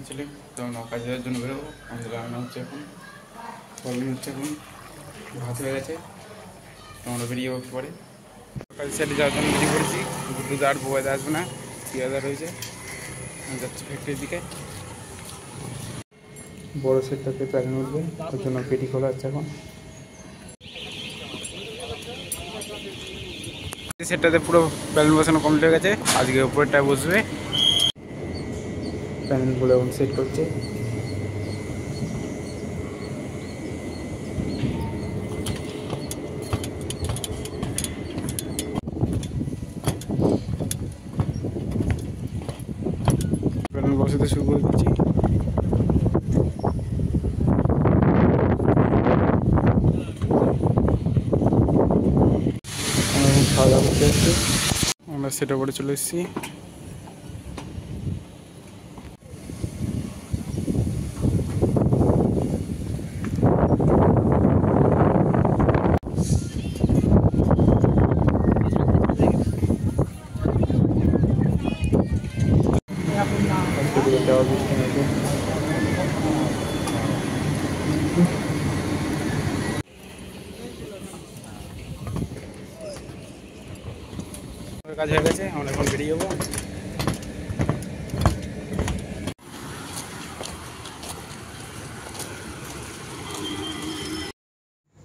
ছিলেন তখন কাজে যাওয়ার জন্য বেরোবো। আমাদের রান্না হচ্ছে এখন, প্রবলেম হচ্ছে এখন, ভাত হয়ে গেছে, আমরা বেরিয়ে যাবো একটু পরে। কাজের সাইডে যাওয়ার জন্য বেরিয়ে পড়েছি। গুড্ডুদা আর বউদা আসবে না, পিয়াদা রয়েছে, যাচ্ছে ফ্যাক্টরির দিকে। বড় সেটটাতে প্যারেন্ট উঠবে, ওর জন্য পেটি খোলা হচ্ছে এখন। সেটটাতে পুরো প্যানেল বসানো কমপ্লিট হয়ে গেছে, আজকে উপরেরটা বসবে। প্যানেলগুলো এখন সেট করছে। প্যানেল বসাতে শুরু করে দিচ্ছি। খাওয়া দাওয়া করতে এসেছি, আমরা সেটা করে চলে এসেছি। কাজ হয়ে গেছে, আমরা এখন বেরিয়ে যাবো।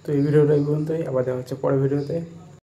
তো এই ভিডিওটা এই পর্যন্তই, আবার দেখা হচ্ছে পরের ভিডিওতে।